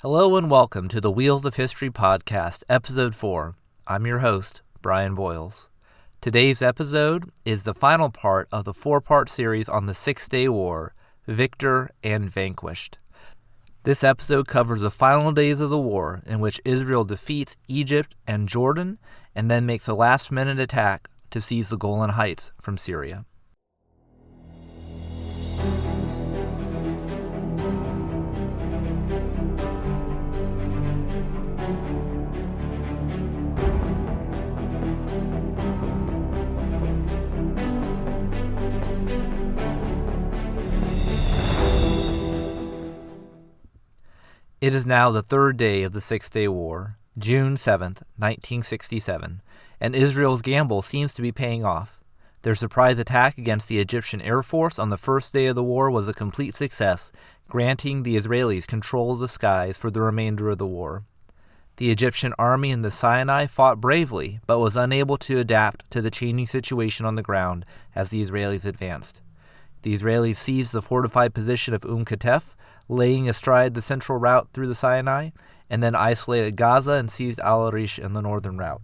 Hello and welcome to the Wheels of History podcast, episode 4. I'm your host, Brian Boyles. Today's episode is the final part of the 4-part series on the Six-Day War, Victor and Vanquished. This episode covers the final days of the war in which Israel defeats Egypt and Jordan and then makes a last-minute attack to seize the Golan Heights from Syria. It is now the third day of the Six-Day War, June 7th, 1967, and Israel's gamble seems to be paying off. Their surprise attack against the Egyptian Air Force on the first day of the war was a complete success, granting the Israelis control of the skies for the remainder of the war. The Egyptian army in the Sinai fought bravely, but was unable to adapt to the changing situation on the ground as the Israelis advanced. The Israelis seized the fortified position of Katef, laying astride the central route through the Sinai, and then isolated Gaza and seized Al-Arish in the northern route.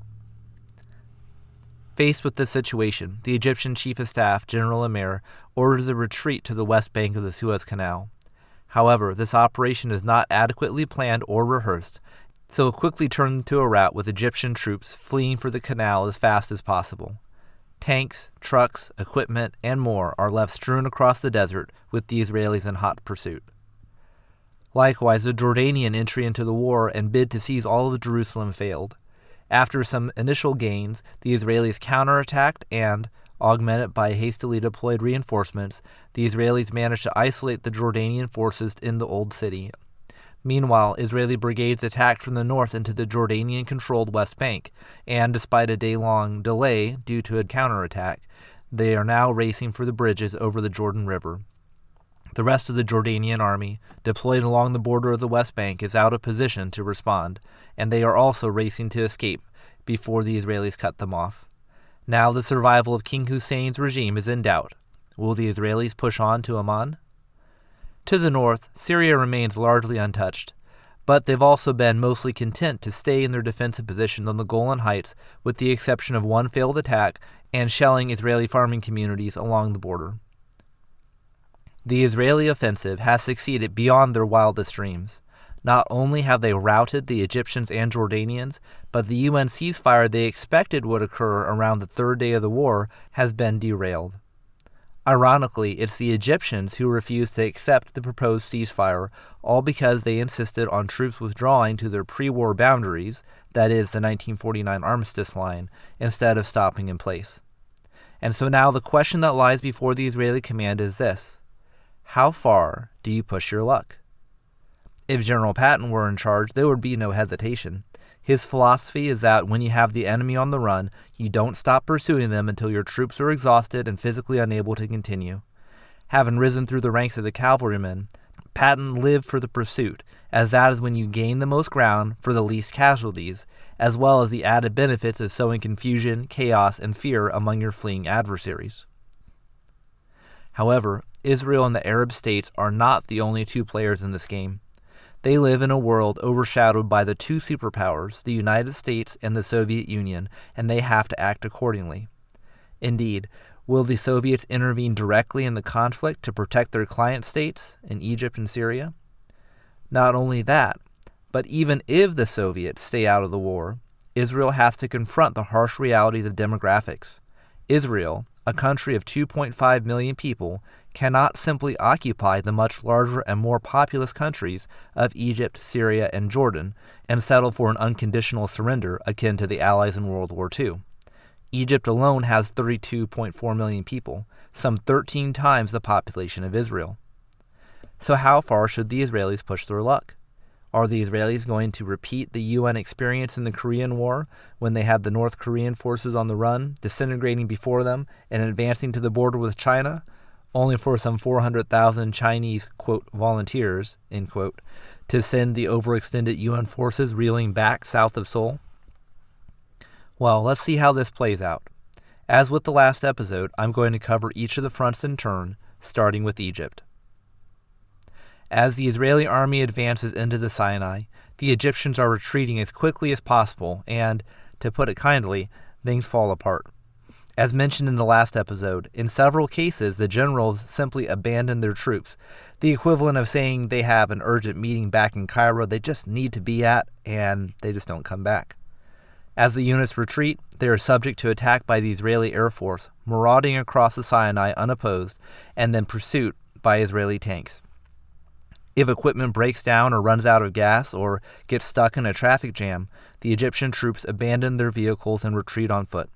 Faced with this situation, the Egyptian Chief of Staff, General Amir, orders a retreat to the west bank of the Suez Canal. However, this operation is not adequately planned or rehearsed, so it quickly turned into a rout with Egyptian troops fleeing for the canal as fast as possible. Tanks, trucks, equipment, and more are left strewn across the desert with the Israelis in hot pursuit. Likewise, the Jordanian entry into the war and bid to seize all of Jerusalem failed. After some initial gains, the Israelis counterattacked and, augmented by hastily deployed reinforcements, the Israelis managed to isolate the Jordanian forces in the Old City. Meanwhile, Israeli brigades attacked from the north into the Jordanian-controlled West Bank, and despite a day-long delay due to a counterattack, they are now racing for the bridges over the Jordan River. The rest of the Jordanian army, deployed along the border of the West Bank, is out of position to respond, and they are also racing to escape before the Israelis cut them off. Now the survival of King Hussein's regime is in doubt. Will the Israelis push on to Amman? To the north, Syria remains largely untouched, but they've also been mostly content to stay in their defensive positions on the Golan Heights, with the exception of one failed attack and shelling Israeli farming communities along the border. The Israeli offensive has succeeded beyond their wildest dreams. Not only have they routed the Egyptians and Jordanians, but the UN ceasefire they expected would occur around the third day of the war has been derailed. Ironically, it's the Egyptians who refused to accept the proposed ceasefire, all because they insisted on troops withdrawing to their pre-war boundaries, that is, the 1949 armistice line, instead of stopping in place. And so now the question that lies before the Israeli command is this: how far do you push your luck? If General Patton were in charge, there would be no hesitation. His philosophy is that when you have the enemy on the run, you don't stop pursuing them until your troops are exhausted and physically unable to continue. Having risen through the ranks of the cavalrymen, Patton lived for the pursuit, as that is when you gain the most ground for the least casualties, as well as the added benefits of sowing confusion, chaos, and fear among your fleeing adversaries. However, Israel and the Arab states are not the only two players in this game. They live in a world overshadowed by the two superpowers, the United States and the Soviet Union, and they have to act accordingly. Indeed, will the Soviets intervene directly in the conflict to protect their client states in Egypt and Syria? Not only that, but even if the Soviets stay out of the war, Israel has to confront the harsh realities of demographics. Israel, a country of 2.5 million people, cannot simply occupy the much larger and more populous countries of Egypt, Syria, and Jordan and settle for an unconditional surrender akin to the Allies in World War II. Egypt alone has 32.4 million people, some 13 times the population of Israel. So how far should the Israelis push their luck? Are the Israelis going to repeat the UN experience in the Korean War, when they had the North Korean forces on the run, disintegrating before them and advancing to the border with China, only for some 400,000 Chinese, quote, volunteers, end quote, to send the overextended UN forces reeling back south of Seoul? Well, let's see how this plays out. As with the last episode, I'm going to cover each of the fronts in turn, starting with Egypt. As the Israeli army advances into the Sinai, the Egyptians are retreating as quickly as possible, and, to put it kindly, things fall apart. As mentioned in the last episode, in several cases the generals simply abandon their troops, the equivalent of saying they have an urgent meeting back in Cairo they just need to be at, and they just don't come back. As the units retreat, they are subject to attack by the Israeli Air Force, marauding across the Sinai unopposed, and then pursuit by Israeli tanks. If equipment breaks down or runs out of gas or gets stuck in a traffic jam, the Egyptian troops abandon their vehicles and retreat on foot.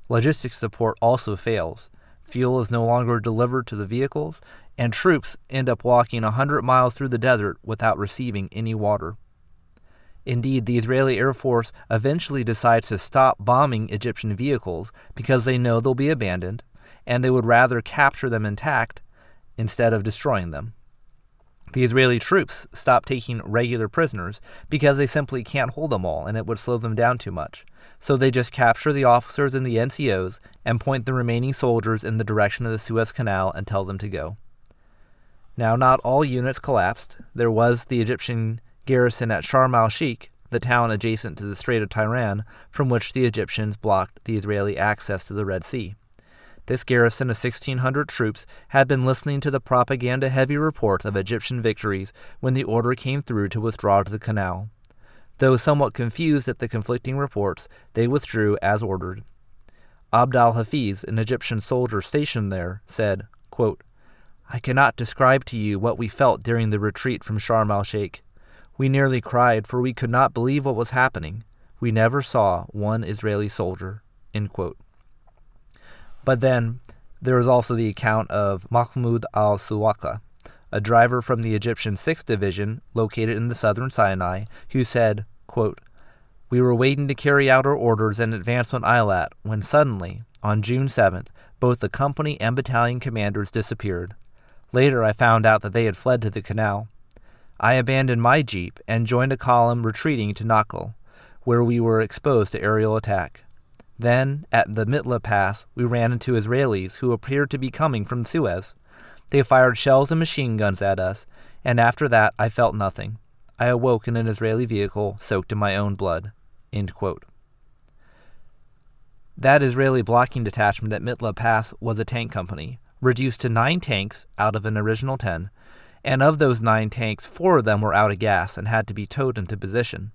Logistics support also fails. Fuel is no longer delivered to the vehicles, and troops end up walking 100 miles through the desert without receiving any water. Indeed, the Israeli Air Force eventually decides to stop bombing Egyptian vehicles because they know they'll be abandoned, and they would rather capture them intact instead of destroying them. The Israeli troops stop taking regular prisoners because they simply can't hold them all and it would slow them down too much. So they just capture the officers and the NCOs and point the remaining soldiers in the direction of the Suez Canal and tell them to go. Now, not all units collapsed. There was the Egyptian garrison at Sharm el-Sheikh, the town adjacent to the Strait of Tiran, from which the Egyptians blocked the Israeli access to the Red Sea. This garrison of 1,600 troops had been listening to the propaganda-heavy reports of Egyptian victories when the order came through to withdraw to the canal. Though somewhat confused at the conflicting reports, they withdrew as ordered. Abd al-Hafiz, an Egyptian soldier stationed there, said, quote, "I cannot describe to you what we felt during the retreat from Sharm el-Sheikh. We nearly cried, for we could not believe what was happening. We never saw one Israeli soldier." End quote. But then, there is also the account of Mahmoud al-Suwaka, a driver from the Egyptian 6th Division, located in the southern Sinai, who said, quote, "We were waiting to carry out our orders and advance on Eilat, when suddenly, on June 7th, both the company and battalion commanders disappeared. Later I found out that they had fled to the canal. I abandoned my jeep and joined a column retreating to Nakhl, where we were exposed to aerial attack. Then, at the Mitla Pass, we ran into Israelis who appeared to be coming from Suez. They fired shells and machine guns at us, and after that I felt nothing. I awoke in an Israeli vehicle soaked in my own blood." End quote. That Israeli blocking detachment at Mitla Pass was a tank company, reduced to 9 tanks out of an original 10, and of those 9 tanks, 4 of them were out of gas and had to be towed into position.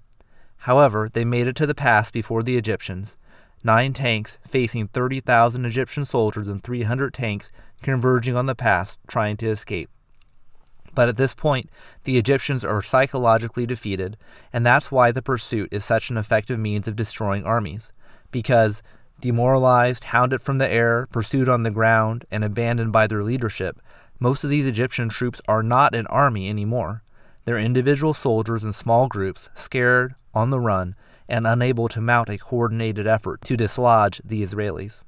However, they made it to the pass before the Egyptians, 9 tanks facing 30,000 Egyptian soldiers and 300 tanks converging on the pass trying to escape. But at this point, the Egyptians are psychologically defeated, and that's why the pursuit is such an effective means of destroying armies. Because, demoralized, hounded from the air, pursued on the ground, and abandoned by their leadership, most of these Egyptian troops are not an army anymore. They're individual soldiers in small groups, scared, on the run, and unable to mount a coordinated effort to dislodge the Israelis.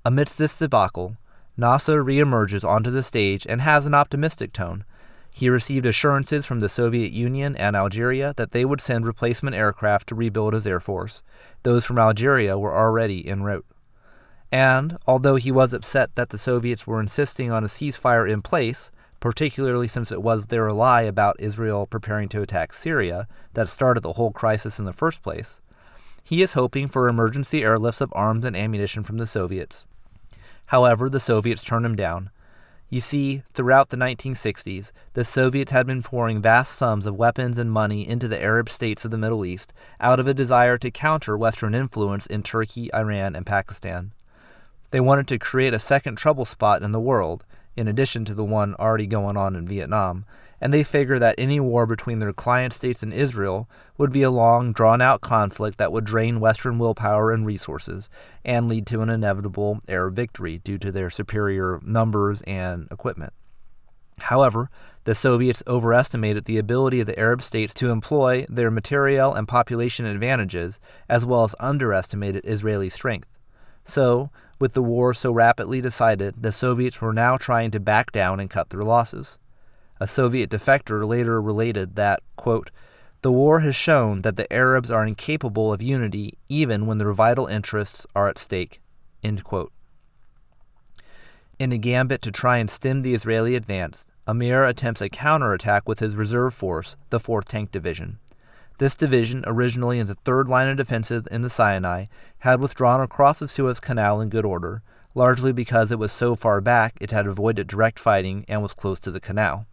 Amidst this debacle, Nasser reemerges onto the stage and has an optimistic tone. He received assurances from the Soviet Union and Algeria that they would send replacement aircraft to rebuild his air force. Those from Algeria were already en route. And, although he was upset that the Soviets were insisting on a ceasefire in place, particularly since it was their lie about Israel preparing to attack Syria that started the whole crisis in the first place, he is hoping for emergency airlifts of arms and ammunition from the Soviets. However, the Soviets turn him down. You see, throughout the 1960s, the Soviets had been pouring vast sums of weapons and money into the Arab states of the Middle East out of a desire to counter Western influence in Turkey, Iran, and Pakistan. They wanted to create a second trouble spot in the world, in addition to the one already going on in Vietnam, and they figured that any war between their client states and Israel would be a long, drawn-out conflict that would drain Western willpower and resources and lead to an inevitable Arab victory due to their superior numbers and equipment. However, the Soviets overestimated the ability of the Arab states to employ their material and population advantages, as well as underestimated Israeli strength. So, with the war so rapidly decided, the Soviets were now trying to back down and cut their losses. A Soviet defector later related that, quote, "The war has shown that the Arabs are incapable of unity even when their vital interests are at stake." End quote. In a gambit to try and stem the Israeli advance, Amir attempts a counterattack with his reserve force, the 4th Tank Division. This division, originally in the 3rd line of defenses in the Sinai, had withdrawn across the Suez Canal in good order, largely because it was so far back it had avoided direct fighting and was close to the canal.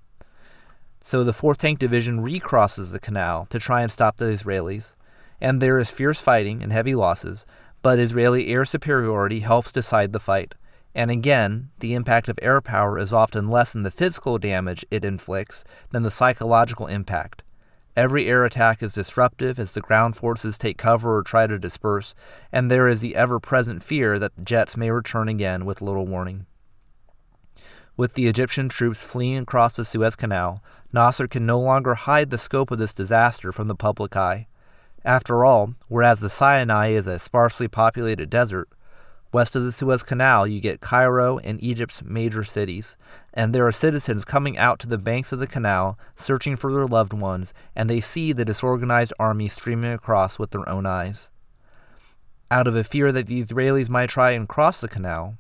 So the 4th Tank Division recrosses the canal to try and stop the Israelis, and there is fierce fighting and heavy losses, but Israeli air superiority helps decide the fight. And again, the impact of air power is often less in the physical damage it inflicts than the psychological impact. Every air attack is disruptive as the ground forces take cover or try to disperse, and there is the ever-present fear that the jets may return again with little warning. With the Egyptian troops fleeing across the Suez Canal, Nasser can no longer hide the scope of this disaster from the public eye. After all, whereas the Sinai is a sparsely populated desert, west of the Suez Canal you get Cairo and Egypt's major cities, and there are citizens coming out to the banks of the canal searching for their loved ones, and they see the disorganized army streaming across with their own eyes. Out of a fear that the Israelis might try and cross the canal,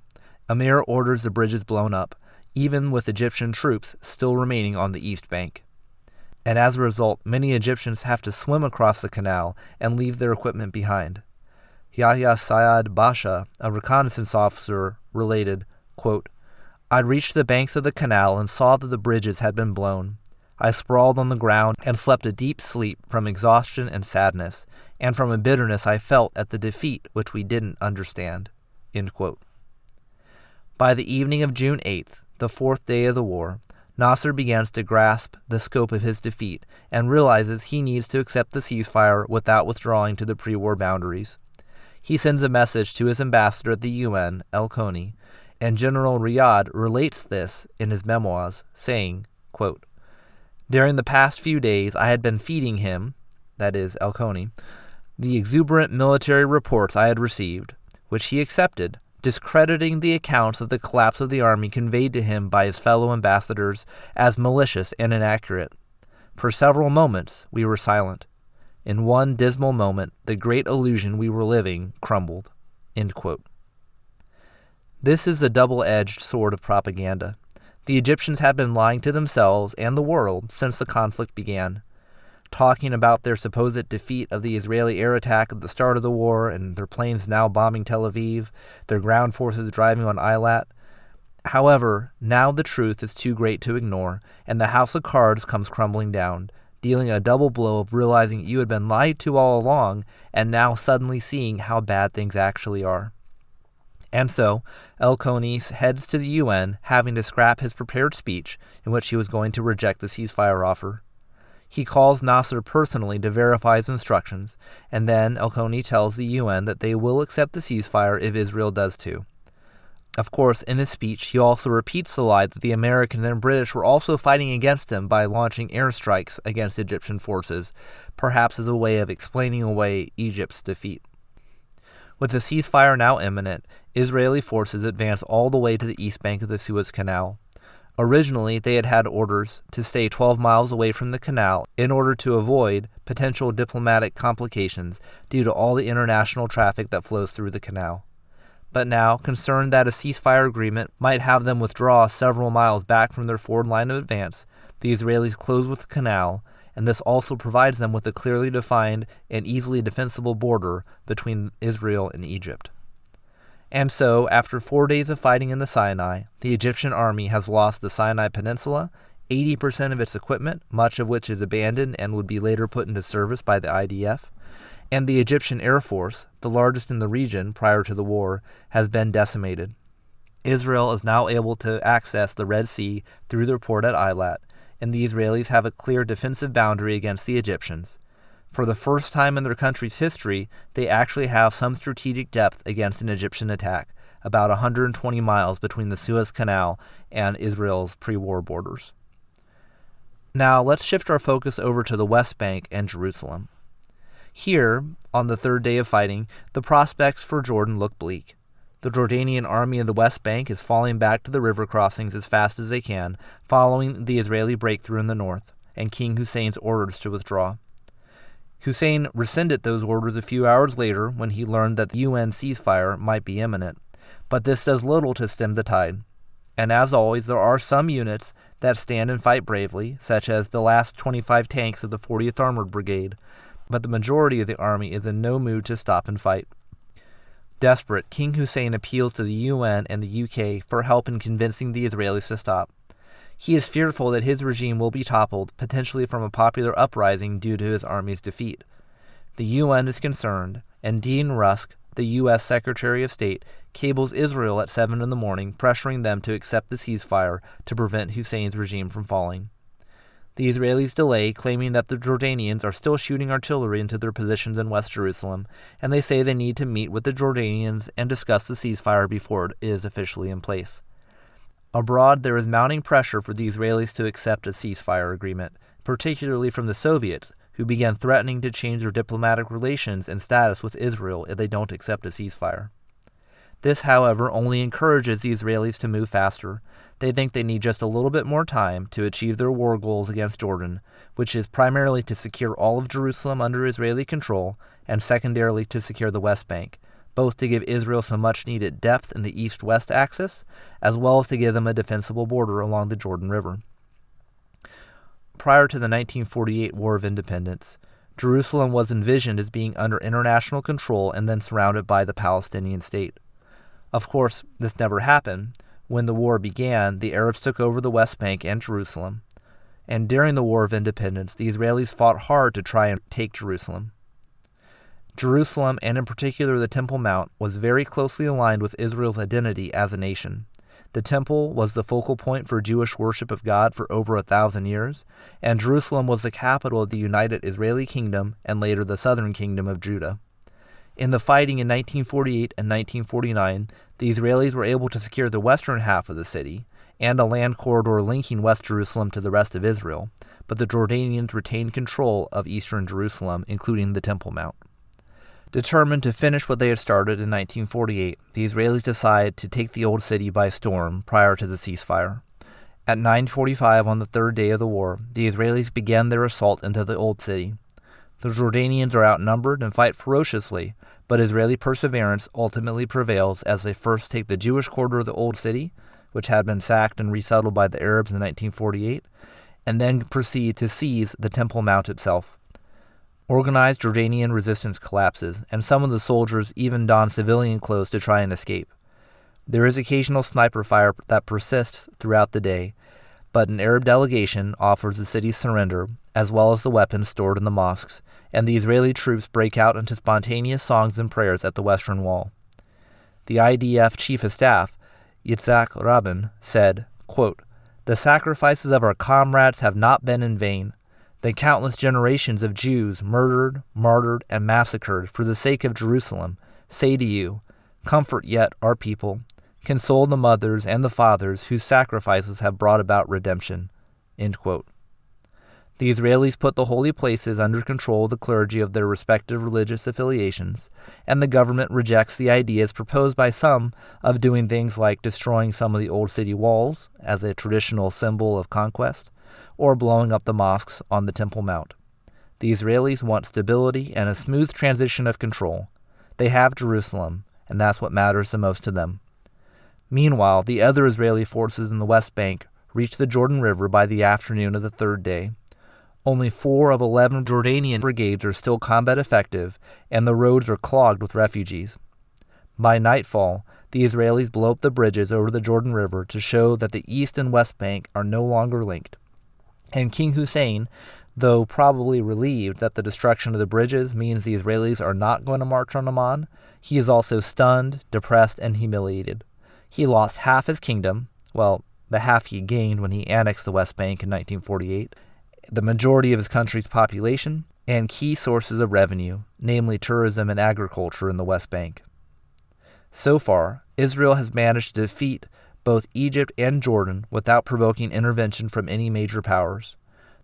Amir orders the bridges blown up, even with Egyptian troops still remaining on the east bank. And as a result, many Egyptians have to swim across the canal and leave their equipment behind. Yahya Syed Basha, a reconnaissance officer, related, quote, "I reached the banks of the canal and saw that the bridges had been blown. I sprawled on the ground and slept a deep sleep from exhaustion and sadness, and from a bitterness I felt at the defeat which we didn't understand." End quote. By the evening of June 8th, the 4th day of the war, Nasser begins to grasp the scope of his defeat and realizes he needs to accept the ceasefire without withdrawing to the pre-war boundaries. He sends a message to his ambassador at the UN, El-Koni, and General Riyad relates this in his memoirs, saying, quote, "During the past few days I had been feeding him," that is, El-Koni, "the exuberant military reports I had received, which he accepted, discrediting the accounts of the collapse of the army conveyed to him by his fellow ambassadors as malicious and inaccurate. For several moments we were silent. In one dismal moment, the great illusion we were living crumbled." End quote. This is the double-edged sword of propaganda. The Egyptians had been lying to themselves and the world since the conflict began, talking about their supposed defeat of the Israeli air attack at the start of the war and their planes now bombing Tel Aviv, their ground forces driving on Eilat. However, now the truth is too great to ignore, and the house of cards comes crumbling down, dealing a double blow of realizing you had been lied to all along and now suddenly seeing how bad things actually are. And so, El-Koni heads to the UN, having to scrap his prepared speech in which he was going to reject the ceasefire offer. He calls Nasser personally to verify his instructions, and then El-Koni tells the UN that they will accept the ceasefire if Israel does too. Of course, in his speech, he also repeats the lie that the Americans and British were also fighting against him by launching airstrikes against Egyptian forces, perhaps as a way of explaining away Egypt's defeat. With the ceasefire now imminent, Israeli forces advance all the way to the east bank of the Suez Canal. Originally, they had had orders to stay 12 miles away from the canal in order to avoid potential diplomatic complications due to all the international traffic that flows through the canal. But now, concerned that a ceasefire agreement might have them withdraw several miles back from their forward line of advance, the Israelis close with the canal, and this also provides them with a clearly defined and easily defensible border between Israel and Egypt. And so, after 4 days of fighting in the Sinai, the Egyptian army has lost the Sinai Peninsula, 80% of its equipment, much of which is abandoned and would be later put into service by the IDF, and the Egyptian Air Force, the largest in the region prior to the war, has been decimated. Israel is now able to access the Red Sea through their port at Eilat, and the Israelis have a clear defensive boundary against the Egyptians. For the first time in their country's history, they actually have some strategic depth against an Egyptian attack, about 120 miles between the Suez Canal and Israel's pre-war borders. Now, let's shift our focus over to the West Bank and Jerusalem. Here, on the 3rd day of fighting, the prospects for Jordan look bleak. The Jordanian army in the West Bank is falling back to the river crossings as fast as they can, following the Israeli breakthrough in the north, and King Hussein's orders to withdraw. Hussein rescinded those orders a few hours later when he learned that the UN ceasefire might be imminent, but this does little to stem the tide. And as always, there are some units that stand and fight bravely, such as the last 25 tanks of the 40th Armored Brigade, but the majority of the army is in no mood to stop and fight. Desperate, King Hussein appeals to the UN and the UK for help in convincing the Israelis to stop. He is fearful that his regime will be toppled, potentially from a popular uprising due to his army's defeat. The UN is concerned, and Dean Rusk, the U.S. Secretary of State, cables Israel at 7 in the morning, pressuring them to accept the ceasefire to prevent Hussein's regime from falling. The Israelis delay, claiming that the Jordanians are still shooting artillery into their positions in West Jerusalem, and they say they need to meet with the Jordanians and discuss the ceasefire before it is officially in place. Abroad, there is mounting pressure for the Israelis to accept a ceasefire agreement, particularly from the Soviets, who began threatening to change their diplomatic relations and status with Israel if they don't accept a ceasefire. This, however, only encourages the Israelis to move faster. They think they need just a little bit more time to achieve their war goals against Jordan, which is primarily to secure all of Jerusalem under Israeli control and secondarily to secure the West Bank, both to give Israel some much-needed depth in the east-west axis, as well as to give them a defensible border along the Jordan River. Prior to the 1948 War of Independence, Jerusalem was envisioned as being under international control and then surrounded by the Palestinian state. Of course, this never happened. When the war began, the Arabs took over the West Bank and Jerusalem, and during the War of Independence, the Israelis fought hard to try and take Jerusalem. Jerusalem, and in particular the Temple Mount, was very closely aligned with Israel's identity as a nation. The Temple was the focal point for Jewish worship of God for over 1,000 years, and Jerusalem was the capital of the United Israeli Kingdom and later the Southern Kingdom of Judah. In the fighting in 1948 and 1949, the Israelis were able to secure the western half of the city and a land corridor linking West Jerusalem to the rest of Israel, but the Jordanians retained control of eastern Jerusalem, including the Temple Mount. Determined to finish what they had started in 1948, the Israelis decided to take the Old City by storm prior to the ceasefire. At 9:45 on the third day of the war, the Israelis began their assault into the Old City. The Jordanians are outnumbered and fight ferociously, but Israeli perseverance ultimately prevails as they first take the Jewish quarter of the Old City, which had been sacked and resettled by the Arabs in 1948, and then proceed to seize the Temple Mount itself. Organized Jordanian resistance collapses, and some of the soldiers even don civilian clothes to try and escape. There is occasional sniper fire that persists throughout the day, but an Arab delegation offers the city's surrender, as well as the weapons stored in the mosques, and the Israeli troops break out into spontaneous songs and prayers at the Western Wall. The IDF Chief of Staff, Yitzhak Rabin, said, quote, "The sacrifices of our comrades have not been in vain. The countless generations of Jews murdered, martyred, and massacred for the sake of Jerusalem say to you, comfort yet our people, console the mothers and the fathers whose sacrifices have brought about redemption." End quote. The Israelis put the holy places under control of the clergy of their respective religious affiliations, and the government rejects the ideas proposed by some of doing things like destroying some of the old city walls as a traditional symbol of conquest, or blowing up the mosques on the Temple Mount. The Israelis want stability and a smooth transition of control. They have Jerusalem, and that's what matters the most to them. Meanwhile, the other Israeli forces in the West Bank reach the Jordan River by the afternoon of the third day. Only 4 of 11 Jordanian brigades are still combat effective, and the roads are clogged with refugees. By nightfall, the Israelis blow up the bridges over the Jordan River to show that the East and West Bank are no longer linked. And King Hussein, though probably relieved that the destruction of the bridges means the Israelis are not going to march on Amman, he is also stunned, depressed, and humiliated. He lost half his kingdom, well, the half he gained when he annexed the West Bank in 1948, the majority of his country's population, and key sources of revenue, namely tourism and agriculture in the West Bank. So far, Israel has managed to defeat both Egypt and Jordan without provoking intervention from any major powers.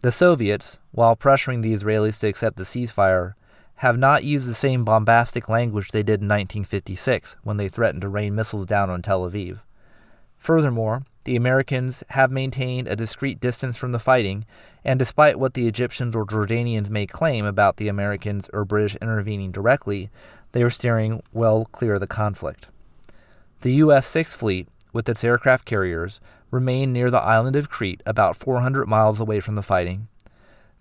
The Soviets, while pressuring the Israelis to accept the ceasefire, have not used the same bombastic language they did in 1956 when they threatened to rain missiles down on Tel Aviv. Furthermore, the Americans have maintained a discreet distance from the fighting, and despite what the Egyptians or Jordanians may claim about the Americans or British intervening directly, they are steering well clear of the conflict. The U.S. Sixth Fleet, with its aircraft carriers, remain near the island of Crete, about 400 miles away from the fighting.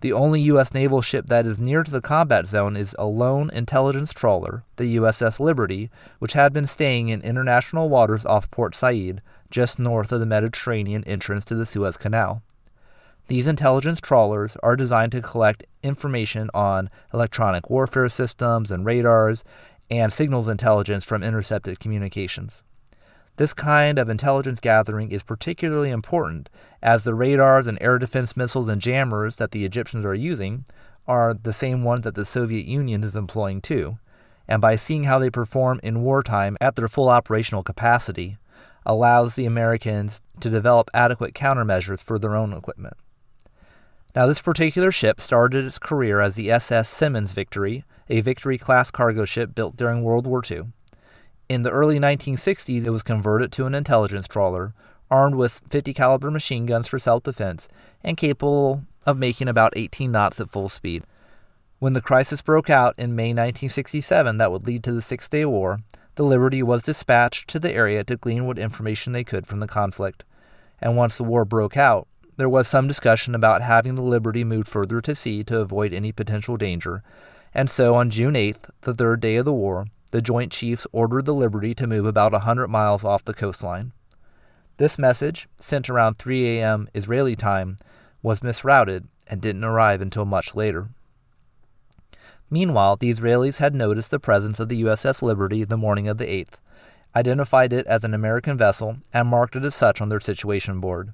The only U.S. naval ship that is near to the combat zone is a lone intelligence trawler, the USS Liberty, which had been staying in international waters off Port Said, just north of the Mediterranean entrance to the Suez Canal. These intelligence trawlers are designed to collect information on electronic warfare systems and radars and signals intelligence from intercepted communications. This kind of intelligence gathering is particularly important as the radars and air defense missiles and jammers that the Egyptians are using are the same ones that the Soviet Union is employing too, and by seeing how they perform in wartime at their full operational capacity, allows the Americans to develop adequate countermeasures for their own equipment. Now, this particular ship started its career as the SS Simmons Victory, a Victory-class cargo ship built during World War II. In the early 1960s, it was converted to an intelligence trawler, armed with 50 caliber machine guns for self-defense, and capable of making about 18 knots at full speed. When the crisis broke out in May 1967 that would lead to the Six-Day War, the Liberty was dispatched to the area to glean what information they could from the conflict. And once the war broke out, there was some discussion about having the Liberty moved further to sea to avoid any potential danger, and so on June 8th, the third day of the war, the Joint Chiefs ordered the Liberty to move about 100 miles off the coastline. This message, sent around 3 a.m. Israeli time, was misrouted and didn't arrive until much later. Meanwhile, the Israelis had noticed the presence of the USS Liberty the morning of the 8th, identified it as an American vessel, and marked it as such on their situation board.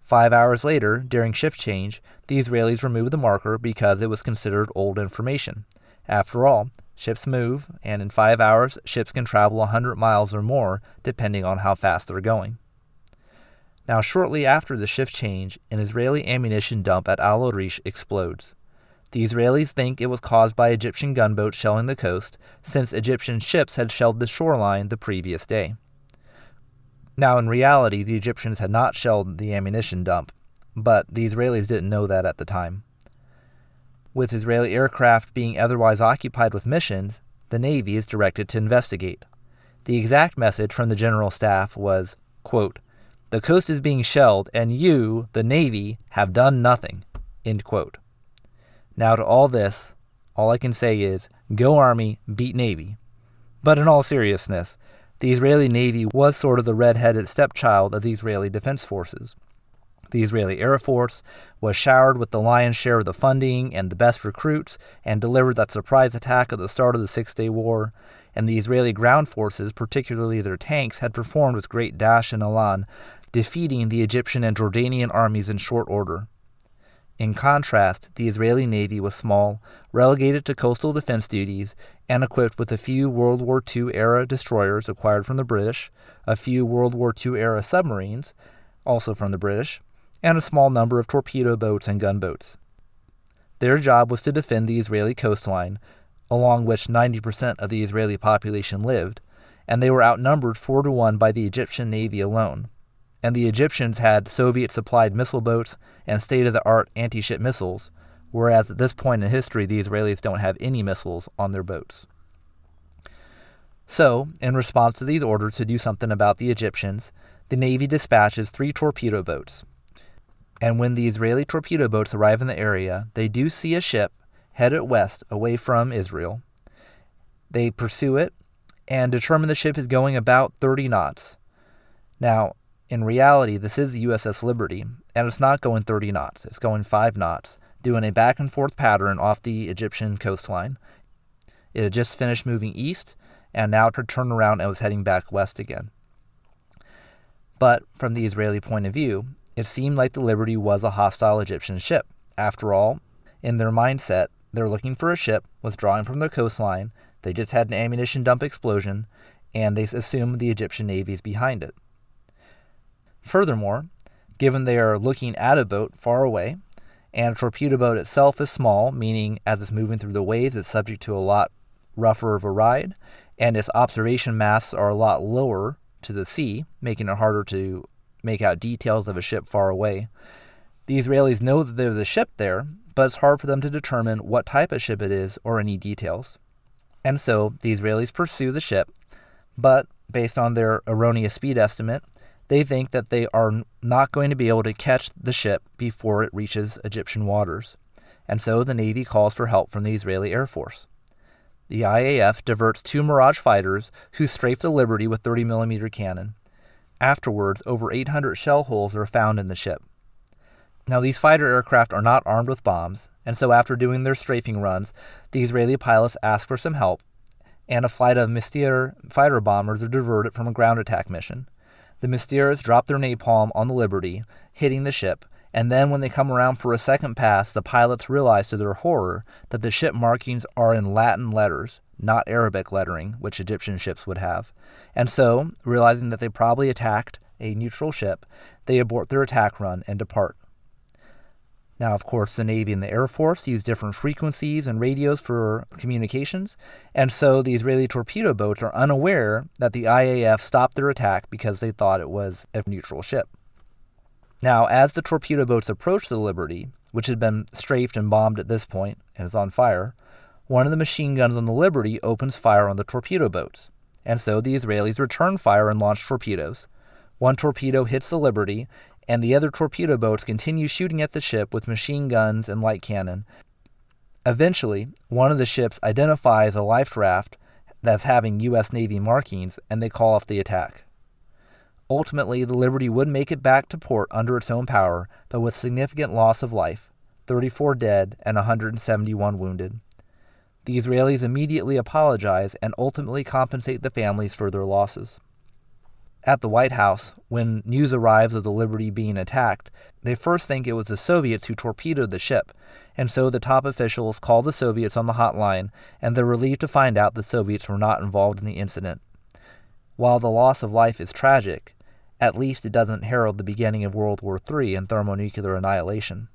5 hours later, during shift change, the Israelis removed the marker because it was considered old information. After all, ships move, and in 5 hours, ships can travel 100 miles or more, depending on how fast they're going. Now, shortly after the shift change, an Israeli ammunition dump at Al-Arish explodes. The Israelis think it was caused by Egyptian gunboats shelling the coast, since Egyptian ships had shelled the shoreline the previous day. Now, in reality, the Egyptians had not shelled the ammunition dump, but the Israelis didn't know that at the time. With Israeli aircraft being otherwise occupied with missions, the Navy is directed to investigate. The exact message from the General Staff was, quote, "The coast is being shelled, and you, the Navy, have done nothing," end quote. Now, to all this, all I can say is, go Army, beat Navy. But in all seriousness, the Israeli Navy was sort of the red-headed stepchild of the Israeli Defense Forces. The Israeli Air Force was showered with the lion's share of the funding and the best recruits and delivered that surprise attack at the start of the Six-Day War, and the Israeli ground forces, particularly their tanks, had performed with great dash and elan, defeating the Egyptian and Jordanian armies in short order. In contrast, the Israeli Navy was small, relegated to coastal defense duties, and equipped with a few World War II-era destroyers acquired from the British, a few World War II-era submarines, also from the British, and a small number of torpedo boats and gunboats. Their job was to defend the Israeli coastline, along which 90% of the Israeli population lived, and they were outnumbered 4-1 by the Egyptian Navy alone. And the Egyptians had Soviet-supplied missile boats and state-of-the-art anti-ship missiles, whereas at this point in history the Israelis don't have any missiles on their boats. So, in response to these orders to do something about the Egyptians, the Navy dispatches 3 torpedo boats. And when the Israeli torpedo boats arrive in the area, they do see a ship headed west away from Israel. They pursue it and determine the ship is going about 30 knots. Now, in reality, this is the USS Liberty, and it's not going 30 knots. It's going 5 knots, doing a back-and-forth pattern off the Egyptian coastline. It had just finished moving east, and now it had turned around and was heading back west again. But from the Israeli point of view, it seemed like the Liberty was a hostile Egyptian ship. After all, in their mindset, they're looking for a ship withdrawing from their coastline, they just had an ammunition dump explosion, and they assume the Egyptian Navy is behind it. Furthermore, given they are looking at a boat far away, and a torpedo boat itself is small, meaning as it's moving through the waves, it's subject to a lot rougher of a ride, and its observation masts are a lot lower to the sea, making it harder to make out details of a ship far away. The Israelis know that there's a ship there, but it's hard for them to determine what type of ship it is or any details. And so the Israelis pursue the ship, but based on their erroneous speed estimate, They think that they are not going to be able to catch the ship before it reaches Egyptian waters, and so the Navy calls for help from the Israeli Air Force. The IAF diverts 2 Mirage fighters who strafe the Liberty with 30mm cannon. Afterwards, over 800 shell holes are found in the ship. Now, these fighter aircraft are not armed with bombs, and so after doing their strafing runs, the Israeli pilots ask for some help, and a flight of Mystere fighter bombers are diverted from a ground attack mission. The Mysteres drop their napalm on the Liberty, hitting the ship, and then when they come around for a second pass, the pilots realize to their horror that the ship markings are in Latin letters, not Arabic lettering, which Egyptian ships would have. And so, realizing that they probably attacked a neutral ship, they abort their attack run and depart. Now, of course, the Navy and the Air Force use different frequencies and radios for communications, and so the Israeli torpedo boats are unaware that the IAF stopped their attack because they thought it was a neutral ship. Now, as the torpedo boats approach the Liberty, which had been strafed and bombed at this point and is on fire, one of the machine guns on the Liberty opens fire on the torpedo boats, and so the Israelis return fire and launch torpedoes. One torpedo hits the Liberty, and the other torpedo boats continue shooting at the ship with machine guns and light cannon. Eventually, one of the ships identifies a life raft that's having U.S. Navy markings, and they call off the attack. Ultimately, the Liberty would make it back to port under its own power, but with significant loss of life, 34 dead and 171 wounded. The Israelis immediately apologize and ultimately compensate the families for their losses. At the White House, when news arrives of the Liberty being attacked, they first think it was the Soviets who torpedoed the ship, and so the top officials call the Soviets on the hotline, and they're relieved to find out the Soviets were not involved in the incident. While the loss of life is tragic, at least it doesn't herald the beginning of World War III and thermonuclear annihilation.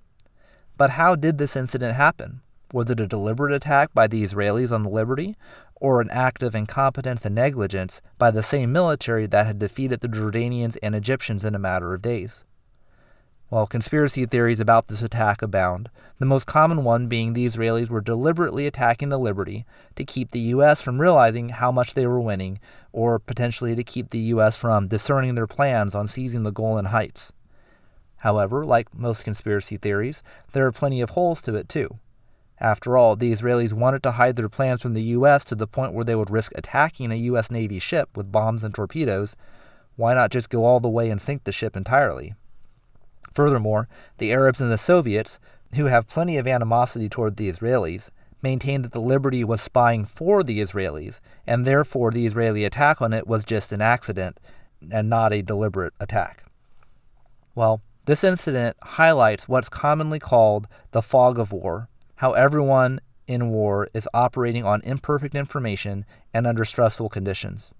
But how did this incident happen? Was it a deliberate attack by the Israelis on the Liberty, or an act of incompetence and negligence by the same military that had defeated the Jordanians and Egyptians in a matter of days? Well, conspiracy theories about this attack abound, the most common one being the Israelis were deliberately attacking the Liberty to keep the U.S. from realizing how much they were winning, or potentially to keep the U.S. from discerning their plans on seizing the Golan Heights. However, like most conspiracy theories, there are plenty of holes to it too. After all, the Israelis wanted to hide their plans from the U.S. to the point where they would risk attacking a U.S. Navy ship with bombs and torpedoes. Why not just go all the way and sink the ship entirely? Furthermore, the Arabs and the Soviets, who have plenty of animosity toward the Israelis, maintained that the Liberty was spying for the Israelis, and therefore the Israeli attack on it was just an accident and not a deliberate attack. Well, this incident highlights what's commonly called the fog of war, how everyone in war is operating on imperfect information and under stressful conditions.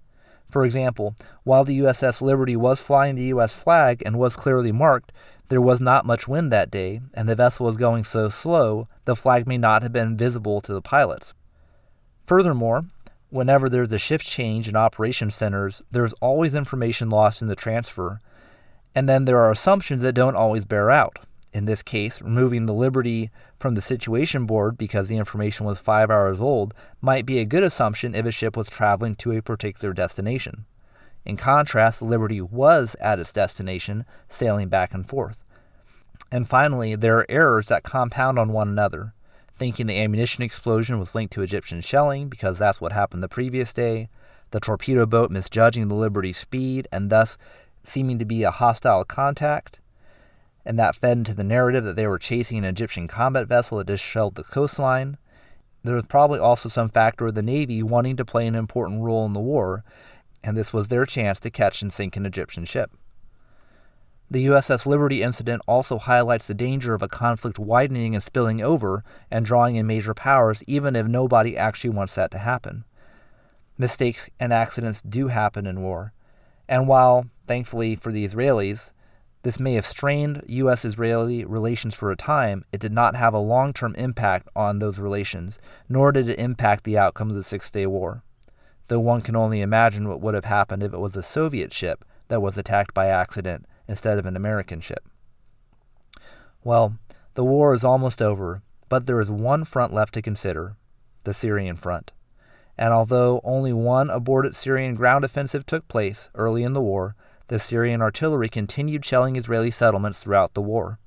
For example, while the USS Liberty was flying the U.S. flag and was clearly marked, there was not much wind that day, and the vessel was going so slow, the flag may not have been visible to the pilots. Furthermore, whenever there's a shift change in operation centers, there's always information lost in the transfer, and then there are assumptions that don't always bear out. In this case, removing the Liberty from the situation board because the information was 5 hours old might be a good assumption if a ship was traveling to a particular destination. In contrast, the Liberty was at its destination, sailing back and forth. And finally, there are errors that compound on one another. Thinking the ammunition explosion was linked to Egyptian shelling because that's what happened the previous day, the torpedo boat misjudging the Liberty's speed and thus seeming to be a hostile contact, and that fed into the narrative that they were chasing an Egyptian combat vessel that just shelled the coastline. There was probably also some factor of the Navy wanting to play an important role in the war, and this was their chance to catch and sink an Egyptian ship. The USS Liberty incident also highlights the danger of a conflict widening and spilling over and drawing in major powers even if nobody actually wants that to happen. Mistakes and accidents do happen in war, and while, thankfully for the Israelis, this may have strained U.S.-Israeli relations for a time, it did not have a long-term impact on those relations, nor did it impact the outcome of the Six-Day War. Though one can only imagine what would have happened if it was a Soviet ship that was attacked by accident instead of an American ship. Well, the war is almost over, but there is one front left to consider, the Syrian front. And although only one aborted Syrian ground offensive took place early in the war, the Syrian artillery continued shelling Israeli settlements throughout the war.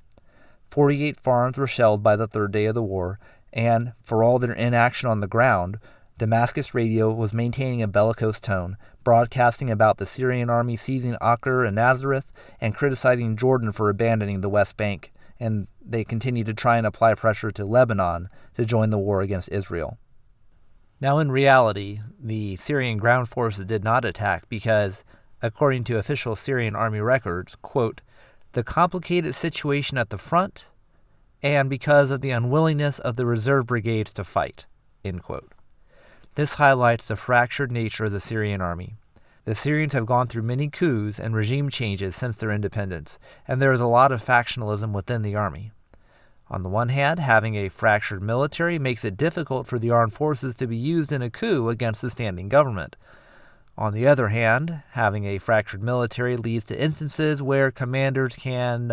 48 farms were shelled by the third day of the war, and, for all their inaction on the ground, Damascus radio was maintaining a bellicose tone, broadcasting about the Syrian army seizing Acre and Nazareth and criticizing Jordan for abandoning the West Bank, and they continued to try and apply pressure to Lebanon to join the war against Israel. Now, in reality, the Syrian ground forces did not attack because, according to official Syrian army records, quote, the complicated situation at the front and because of the unwillingness of the reserve brigades to fight, end quote. This highlights the fractured nature of the Syrian army. The Syrians have gone through many coups and regime changes since their independence, and there is a lot of factionalism within the army. On the one hand, having a fractured military makes it difficult for the armed forces to be used in a coup against the standing government. On the other hand, having a fractured military leads to instances where commanders can,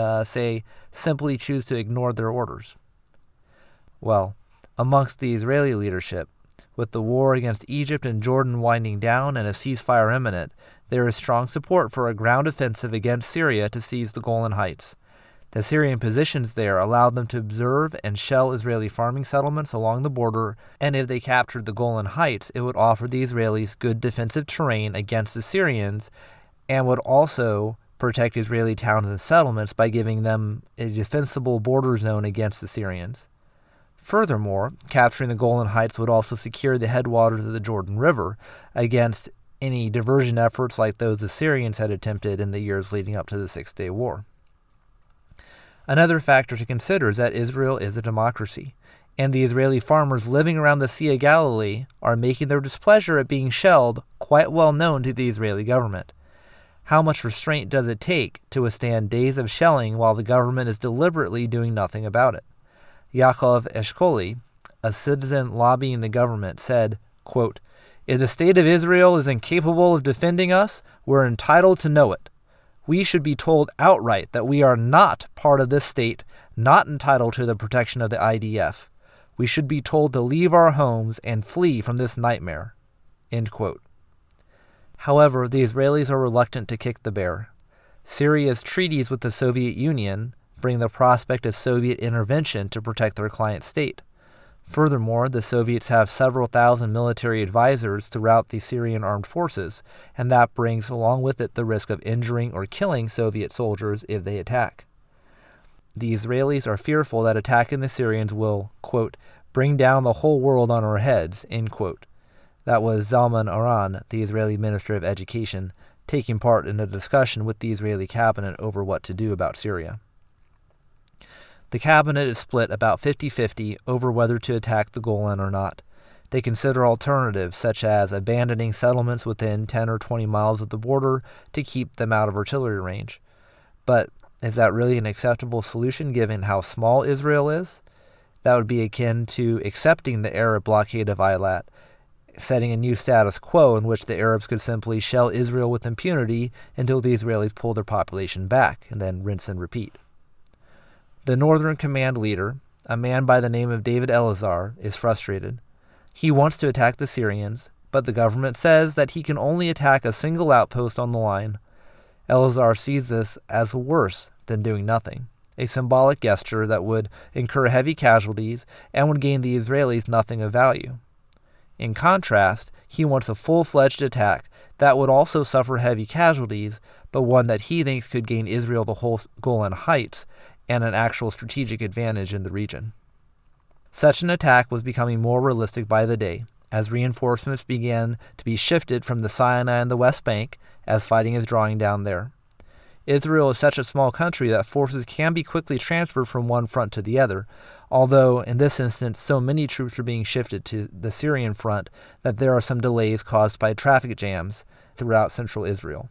simply choose to ignore their orders. Well, amongst the Israeli leadership, with the war against Egypt and Jordan winding down and a ceasefire imminent, there is strong support for a ground offensive against Syria to seize the Golan Heights. The Syrian positions there allowed them to observe and shell Israeli farming settlements along the border, and if they captured the Golan Heights, it would offer the Israelis good defensive terrain against the Syrians and would also protect Israeli towns and settlements by giving them a defensible border zone against the Syrians. Furthermore, capturing the Golan Heights would also secure the headwaters of the Jordan River against any diversion efforts like those the Syrians had attempted in the years leading up to the Six-Day War. Another factor to consider is that Israel is a democracy, and the Israeli farmers living around the Sea of Galilee are making their displeasure at being shelled quite well known to the Israeli government. How much restraint does it take to withstand days of shelling while the government is deliberately doing nothing about it? Yaakov Eshkoli, a citizen lobbying the government, said, quote, if the state of Israel is incapable of defending us, we're entitled to know it. We should be told outright that we are not part of this state, not entitled to the protection of the IDF. We should be told to leave our homes and flee from this nightmare. End quote. However, the Israelis are reluctant to kick the bear. Syria's treaties with the Soviet Union bring the prospect of Soviet intervention to protect their client state. Furthermore, the Soviets have several thousand military advisors throughout the Syrian armed forces, and that brings along with it the risk of injuring or killing Soviet soldiers if they attack. The Israelis are fearful that attacking the Syrians will, quote, bring down the whole world on our heads, end quote. That was Zalman Aran, the Israeli Minister of Education, taking part in a discussion with the Israeli cabinet over what to do about Syria. The cabinet is split about 50-50 over whether to attack the Golan or not. They consider alternatives such as abandoning settlements within 10 or 20 miles of the border to keep them out of artillery range. But is that really an acceptable solution given how small Israel is? That would be akin to accepting the Arab blockade of Eilat, setting a new status quo in which the Arabs could simply shell Israel with impunity until the Israelis pull their population back, and then rinse and repeat. The Northern Command leader, a man by the name of David Elazar, is frustrated. He wants to attack the Syrians, but the government says that he can only attack a single outpost on the line. Elazar sees this as worse than doing nothing, a symbolic gesture that would incur heavy casualties and would gain the Israelis nothing of value. In contrast, he wants a full-fledged attack that would also suffer heavy casualties, but one that he thinks could gain Israel the whole Golan Heights and an actual strategic advantage in the region. Such an attack was becoming more realistic by the day, as reinforcements began to be shifted from the Sinai and the West Bank, as fighting is drawing down there. Israel is such a small country that forces can be quickly transferred from one front to the other, although in this instance so many troops are being shifted to the Syrian front that there are some delays caused by traffic jams throughout central Israel.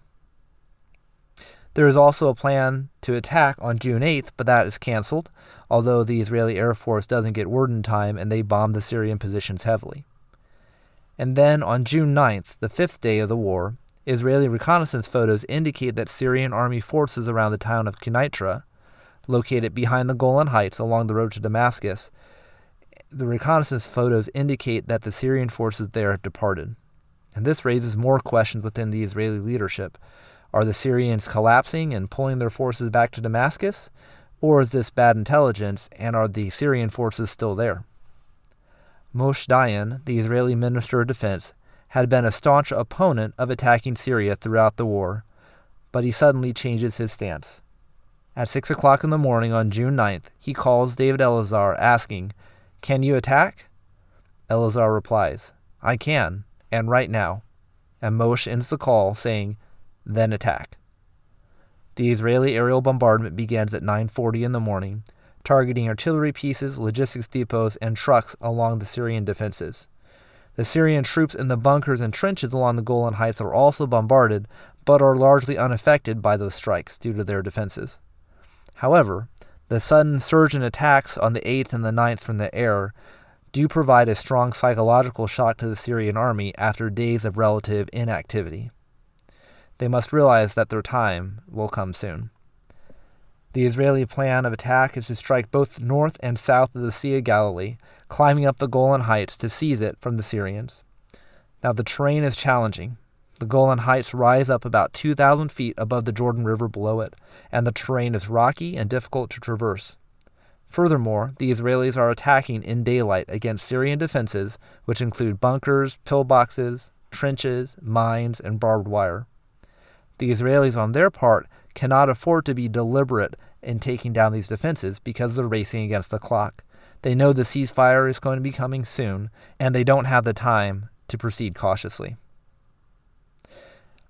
There is also a plan to attack on June 8th, but that is canceled, although the Israeli Air Force doesn't get word in time and they bomb the Syrian positions heavily. And then on June 9th, the fifth day of the war, Israeli reconnaissance photos indicate that Syrian army forces around the town of Quneitra, located behind the Golan Heights along the road to Damascus, the reconnaissance photos indicate that the Syrian forces there have departed. And this raises more questions within the Israeli leadership. Are the Syrians collapsing and pulling their forces back to Damascus? Or is this bad intelligence, and are the Syrian forces still there? Moshe Dayan, the Israeli Minister of Defense, had been a staunch opponent of attacking Syria throughout the war, but he suddenly changes his stance. At 6 o'clock in the morning on June 9th, he calls David Elazar asking, "Can you attack?" Elazar replies, "I can, and right now." And Moshe ends the call saying, "Then attack." The Israeli aerial bombardment begins at 9:40 in the morning, targeting artillery pieces, logistics depots, and trucks along the Syrian defenses. The Syrian troops in the bunkers and trenches along the Golan Heights are also bombarded, but are largely unaffected by those strikes due to their defenses. However, the sudden surge in attacks on the 8th and the 9th from the air do provide a strong psychological shock to the Syrian army after days of relative inactivity. They must realize that their time will come soon. The Israeli plan of attack is to strike both north and south of the Sea of Galilee, climbing up the Golan Heights to seize it from the Syrians. Now the terrain is challenging. The Golan Heights rise up about 2,000 feet above the Jordan River below it, and the terrain is rocky and difficult to traverse. Furthermore, the Israelis are attacking in daylight against Syrian defenses, which include bunkers, pillboxes, trenches, mines, and barbed wire. The Israelis, on their part, cannot afford to be deliberate in taking down these defenses because they're racing against the clock. They know the ceasefire is going to be coming soon, and they don't have the time to proceed cautiously.